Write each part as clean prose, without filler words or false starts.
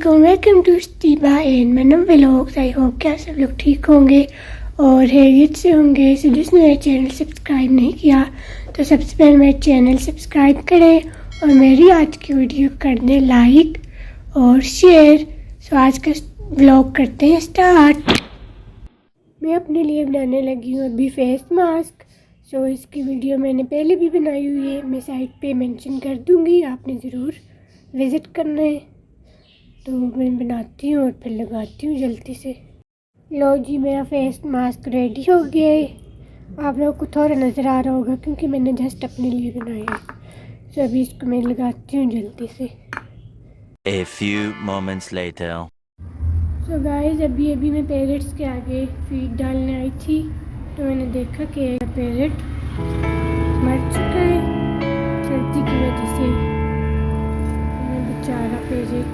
वालेकुम, welcome to ItsDeebaManamVlogs। I hope कि आप सब लोग ठीक होंगे और हैरियत से होंगे। सो जिसने मेरा चैनल सब्सक्राइब नहीं किया तो सबसे पहले मेरे चैनल सब्सक्राइब करें और मेरी आज की वीडियो कर दें लाइक और शेयर। सो आज का व्लॉग करते हैं स्टार्ट। मैं अपने लिए बनाने लगी हूँ अभी फेस मास्क। सो इसकी वीडियो मैंने पहले भी बनाई हुई है, मैं साइड पे मेंशन कर दूँगी, आपने ज़रूर विज़िट करना है। तो मैं बनाती हूँ और फिर लगाती हूँ जल्दी से। लो जी, मेरा फेस मास्क रेडी हो गया है। आप लोगों को थोड़ा नज़र आ रहा होगा क्योंकि मैंने जस्ट अपने लिए बनाया है। सो अभी इसको मैं लगाती हूँ जल्दी से। A few moments later. So guys, अभी मैं पैरेट्स के आगे फीड डालने आई थी तो मैंने देखा कि पैरेट मर चुका है सर्दी की वजह से। बेचारा पैरेट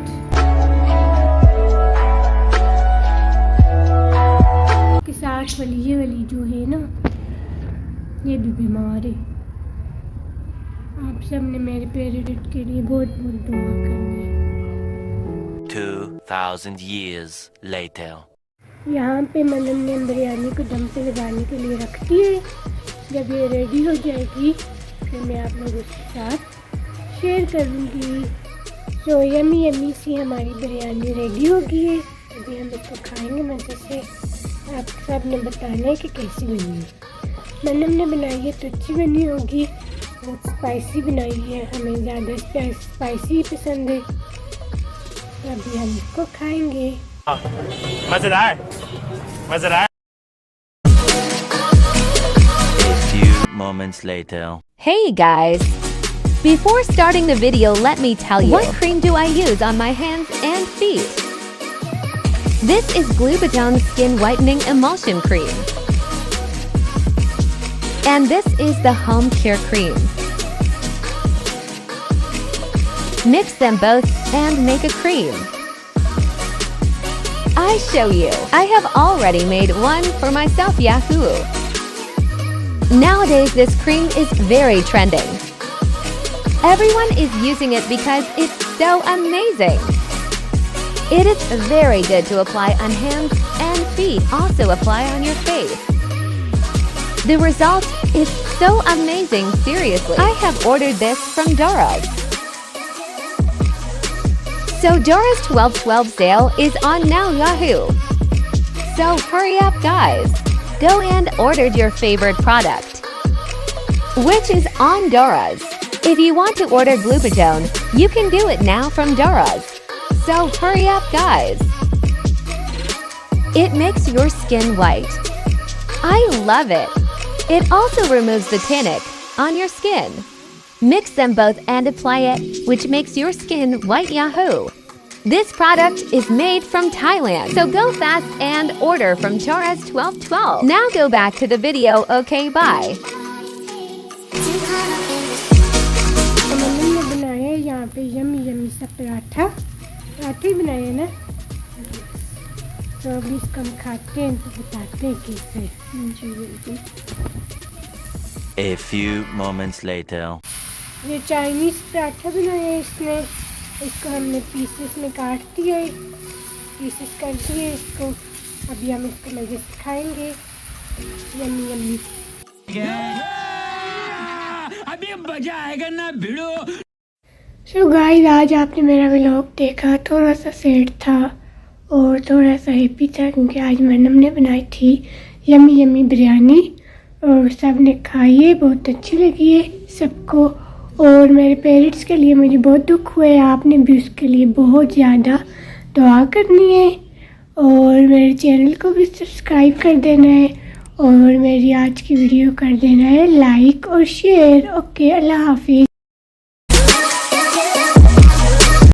के साथ वाली ये वाली जो है ना, ये भी बीमार है। आप सब ने मेरे पैरेट के लिए बहुत बहुत दुआ करनी है। 2000 years later. यहाँ पे मैंने बिरयानी को दम पे लगाने के लिए रख दी है। जब ये रेडी हो जाएगी फिर मैं आप लोगों के साथ शेयर करूँगी। तो यमी सी हमारी बिरयानी रेडी हो गई है। अभी हम इसको खाएंगे मज़े से। आप सब ने बताना है कि कैसी बनी है। मैंने बनाई है तो अच्छी बनी होगी, बहुत स्पाइसी बनाई है, हमें ज़्यादा स्पाइसी पसंद है। तो अभी हम इसको खाएंगे। मजेदार मजेदार। A few moments later. Hey guys! Before starting the video, let me tell you, what cream do I use on my hands and feet? This is Glupatone Skin Whitening Emulsion Cream. And this is the Home Cure Cream. Mix them both and make a cream. I show you. I have already made one for myself, Yahoo! Nowadays this cream is very trending. Everyone is using it because it's so amazing. It is very good to apply on hands and feet, also apply on your face. The result is so amazing, seriously. I have ordered this from Dora's. So Dora's 12/12 sale is on now, Yahoo! So hurry up guys, go and order your favorite product, which is on Dora's. If you want to order Glupatone, you can do it now from Dora's. So hurry up guys. It makes your skin white. I love it. It also removes the tannic on your skin. Mix them both and apply it, which makes your skin white, Yahoo! This product is made from Thailand, so go fast and order from Dora's 12/12. Now go back to the video, okay, bye. मैंने बनाया यहाँ पे yummy सा पराठे बनाए ना। तो अभी इसको हम खाते हैं तो बताते हैं कैसे। A few moments later. ये चाइनीज़ पराठा बनाया है इसमें। इसको हमने पीसेस में काट दिया है, पीसेस कर दिए इसको। अभी हम इसको मज़े से खाएंगे। यमी अभी मजा आएगा ना भिड़ो। सो गाइस, आज आपने मेरा व्लॉग देखा, थोड़ा सा सैड था और थोड़ा सा हैप्पी था क्योंकि आज मैंने बनाई थी यमी बिरयानी और सब ने खाई है, बहुत अच्छी लगी है सबको। और मेरे पेरेंट्स के लिए मुझे बहुत दुख हुआ है, आपने भी उसके लिए बहुत ज़्यादा दुआ करनी है और मेरे चैनल को भी सब्सक्राइब कर देना है और मेरी आज की वीडियो कर देना है लाइक और शेयर। ओके, अल्लाह हाफिज़।